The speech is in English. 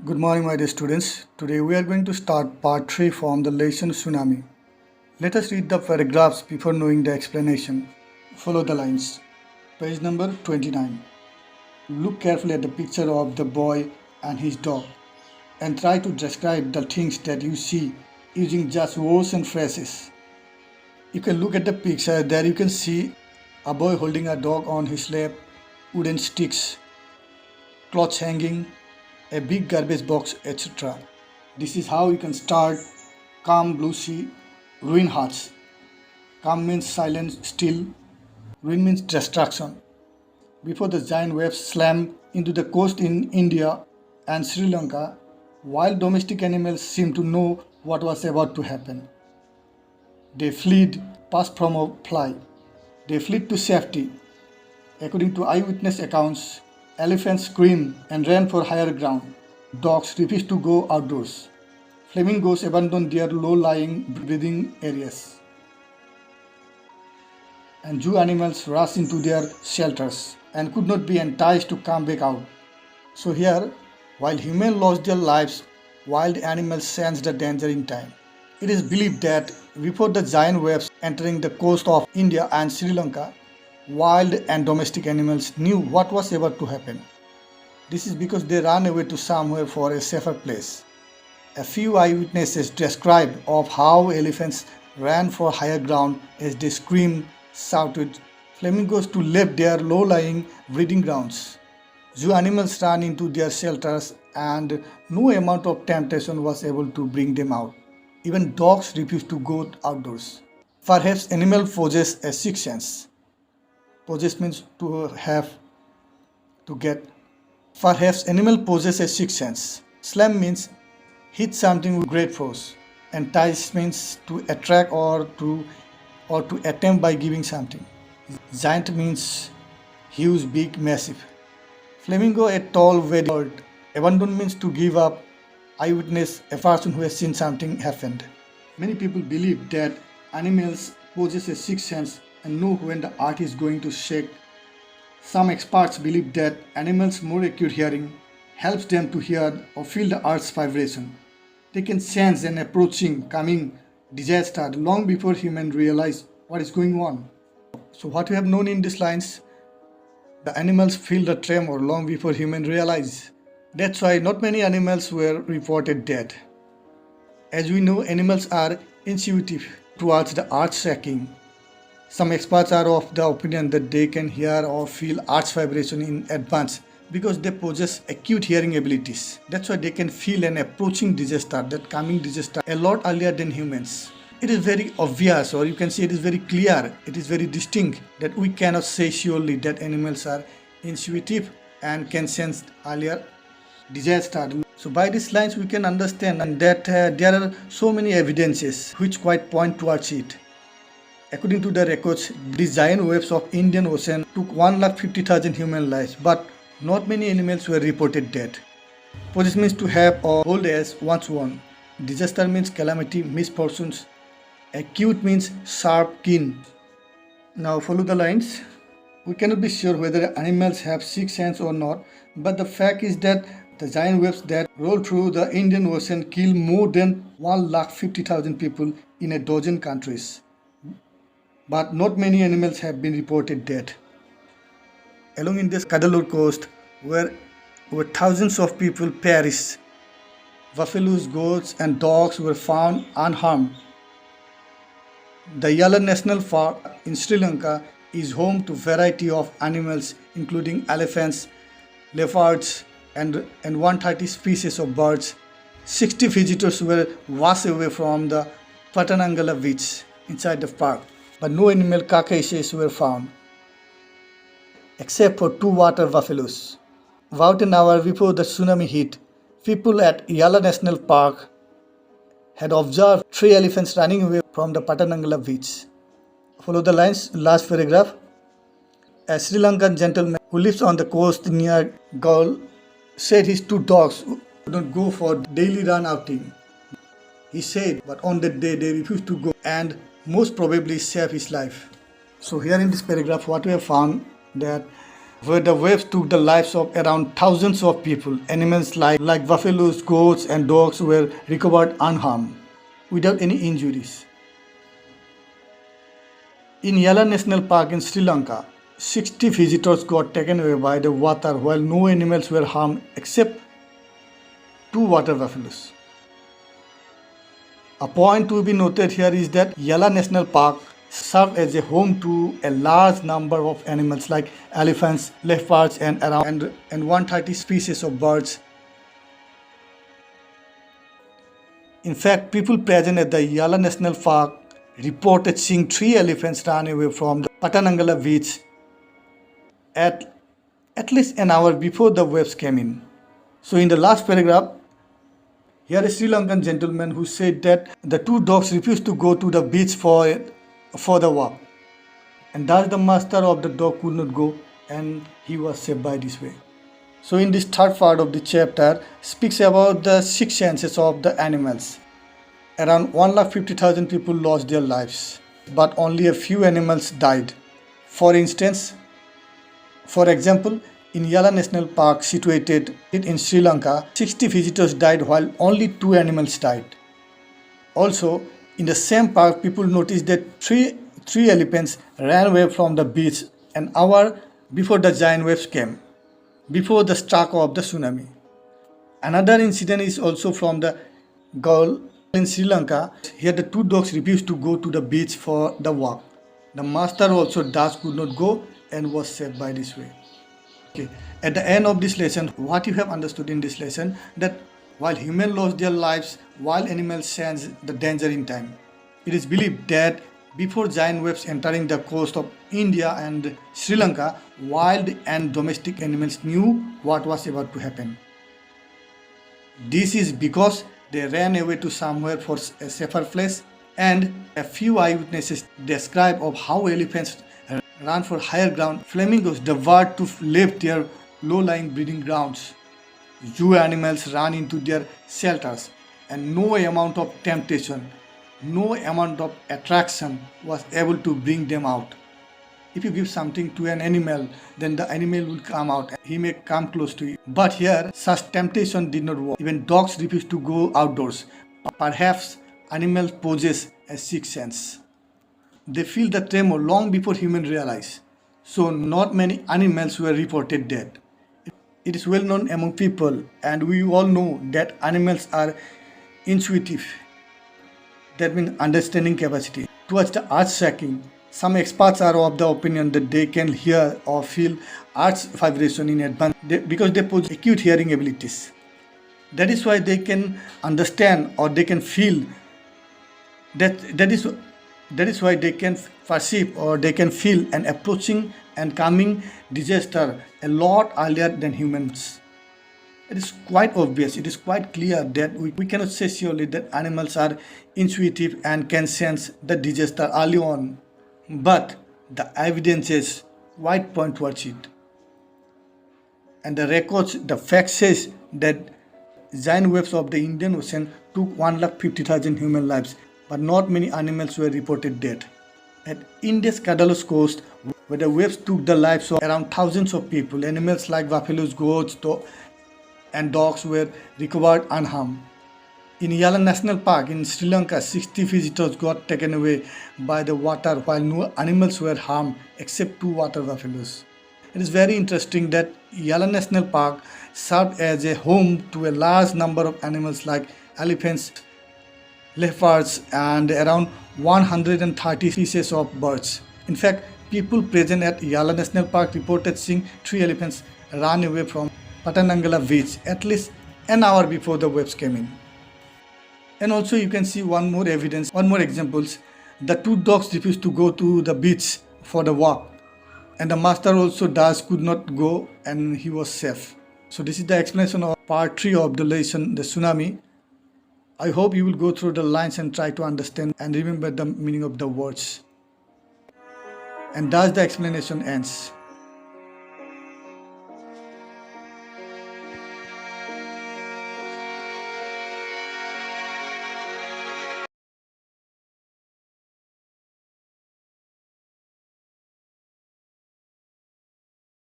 Good morning, my dear students. Today we are going to start part 3 from the lesson Tsunami. Let us read the paragraphs before knowing the explanation. Follow the lines. Page number 29. Look carefully at the picture of the boy and his dog and try to describe the things that you see using just words and phrases. You can look at the picture. There you can see a boy holding a dog on his lap, wooden sticks, clothes hanging, a big garbage box, etc. This is how you can start calm blue sea, ruin hearts. Calm means silent, still. Ruin means destruction. Before the giant waves slammed into the coast in India and Sri Lanka, wild domestic animals seemed to know what was about to happen. They fled past from a fly. They fled to safety. According to eyewitness accounts, elephants screamed and ran for higher ground. Dogs refused to go outdoors. Flamingos abandoned their low-lying breeding areas. And zoo animals rushed into their shelters and could not be enticed to come back out. So here, while humans lost their lives, wild animals sensed the danger in time. It is believed that before the giant waves entering the coast of India and Sri Lanka, wild and domestic animals knew what was about to happen. This is because they ran away to somewhere for a safer place. A few eyewitnesses describe of how elephants ran for higher ground as they screamed, shouted, flamingos to leave their low-lying breeding grounds. Zoo animals ran into their shelters and no amount of temptation was able to bring them out. Even dogs refused to go outdoors. Perhaps animal possess a sixth sense. Possess means to have, to get. Perhaps animal possess a sixth sense. Slam means hit something with great force. Entice means to attract or to attempt by giving something. Giant means huge, big, massive. Flamingo, a tall, very bird. Abandon means to give up. Eyewitness, a person who has seen something happened. Many people believe that animals possess a sixth sense and know when the earth is going to shake. Some experts believe that animals' more acute hearing helps them to hear or feel the earth's vibration. They can sense an approaching, coming disaster long before humans realize what is going on. So what we have known in these lines, the animals feel the tremor long before humans realize. That's why not many animals were reported dead. As we know, animals are intuitive towards the earth shaking. Some experts are of the opinion that they can hear or feel earth's vibration in advance because they possess acute hearing abilities. That's why they can feel an approaching disaster, that coming disaster, a lot earlier than humans. It is very obvious, or you can say it is very clear, it is very distinct that we cannot say surely that animals are intuitive and can sense earlier disaster. So by these lines we can understand that there are so many evidences which quite point towards it. According to the records, the giant waves of Indian Ocean took 150,000 human lives, but not many animals were reported dead. Possess means to have or hold as one's own. Disaster means calamity, misfortunes. Acute means sharp, keen. Now follow the lines. We cannot be sure whether animals have sixth sense or not, but the fact is that the giant waves that roll through the Indian Ocean kill more than 150,000 people in a dozen countries. But not many animals have been reported dead. Along in this Cuddalore coast, where thousands of people perished, buffaloes, goats and dogs were found unharmed. The Yala National Park in Sri Lanka is home to a variety of animals including elephants, leopards and 130 species of birds. 60 visitors were washed away from the Patanangala beach inside the park, but no animal carcasses were found, except for 2 water buffaloes. About an hour before the tsunami hit, people at Yala National Park had observed 3 elephants running away from the Patanangala beach. Follow the lines, last paragraph. A Sri Lankan gentleman who lives on the coast near Gaul said his 2 dogs would not go for daily run outing. He said, but on that day they refused to go and most probably save his life. So here in this paragraph what we have found that where the waves took the lives of around thousands of people. Animals like buffaloes, goats, and dogs were recovered unharmed, without any injuries. In Yala National Park in Sri Lanka, 60 visitors got taken away by the water while no animals were harmed except two water buffaloes. A point to be noted here is that Yala National Park served as a home to a large number of animals like elephants, leopards, and around 130 species of birds. In fact, people present at the Yala National Park reported seeing 3 elephants run away from the Patanangala beach at least an hour before the waves came in. So in the last paragraph, here is a Sri Lankan gentleman who said that the 2 dogs refused to go to the beach for the walk. And thus the master of the dog could not go and he was saved by this way. So in this third part of the chapter speaks about the 6 senses of the animals. Around 150,000 people lost their lives, but only a few animals died. For example, in Yala National Park situated in Sri Lanka, 60 visitors died while only 2 animals died. Also, in the same park, people noticed that three elephants ran away from the beach an hour before the giant waves came, before the start of the tsunami. Another incident is also from the Gaul in Sri Lanka. Here the 2 dogs refused to go to the beach for the walk. The master also thus could not go and was saved by this way. Okay. At the end of this lesson, what you have understood in this lesson, that while humans lost their lives, wild animals sense the danger in time. It is believed that before giant waves entering the coast of India and Sri Lanka, wild and domestic animals knew what was about to happen. This is because they ran away to somewhere for a safer place, and a few eyewitnesses describe of how elephants ran for higher ground. Flamingos devoured to leave their low-lying breeding grounds. Zoo animals ran into their shelters, and no amount of temptation, no amount of attraction was able to bring them out. If you give something to an animal, then the animal will come out. He may come close to you. But here, such temptation did not work. Even dogs refused to go outdoors. Perhaps animals possess a 6th sense. They feel the tremor long before humans realize. So not many animals were reported dead. It is well known among people, and we all know that animals are intuitive. That means understanding capacity. Towards the earth shaking, some experts are of the opinion that they can hear or feel earth's vibration in advance because they possess acute hearing abilities. That is why they can understand or they can feel that is why they can perceive or they can feel an approaching and coming disaster a lot earlier than humans. It is quite obvious, it is quite clear that we cannot say surely that animals are intuitive and can sense the disaster early on. But the evidences quite point towards it. And the records, the fact says that giant waves of the Indian Ocean took 150,000 human lives, but not many animals were reported dead. At India's Cuddalore coast, where the waves took the lives of around thousands of people, animals like buffaloes, goats, and dogs were recovered unharmed. In Yala National Park in Sri Lanka, 60 visitors got taken away by the water while no animals were harmed except 2 water buffaloes. It is very interesting that Yala National Park served as a home to a large number of animals like elephants, leopards, and around 130 species of birds. In fact, people present at Yala National Park reported seeing 3 elephants run away from Patanangala beach at least an hour before the waves came in. And also you can see one more examples. The 2 dogs refused to go to the beach for the walk, and the master also could not go and he was safe. So this is the explanation of part 3 of the lesson, the tsunami. I hope you will go through the lines and try to understand and remember the meaning of the words. And thus the explanation ends.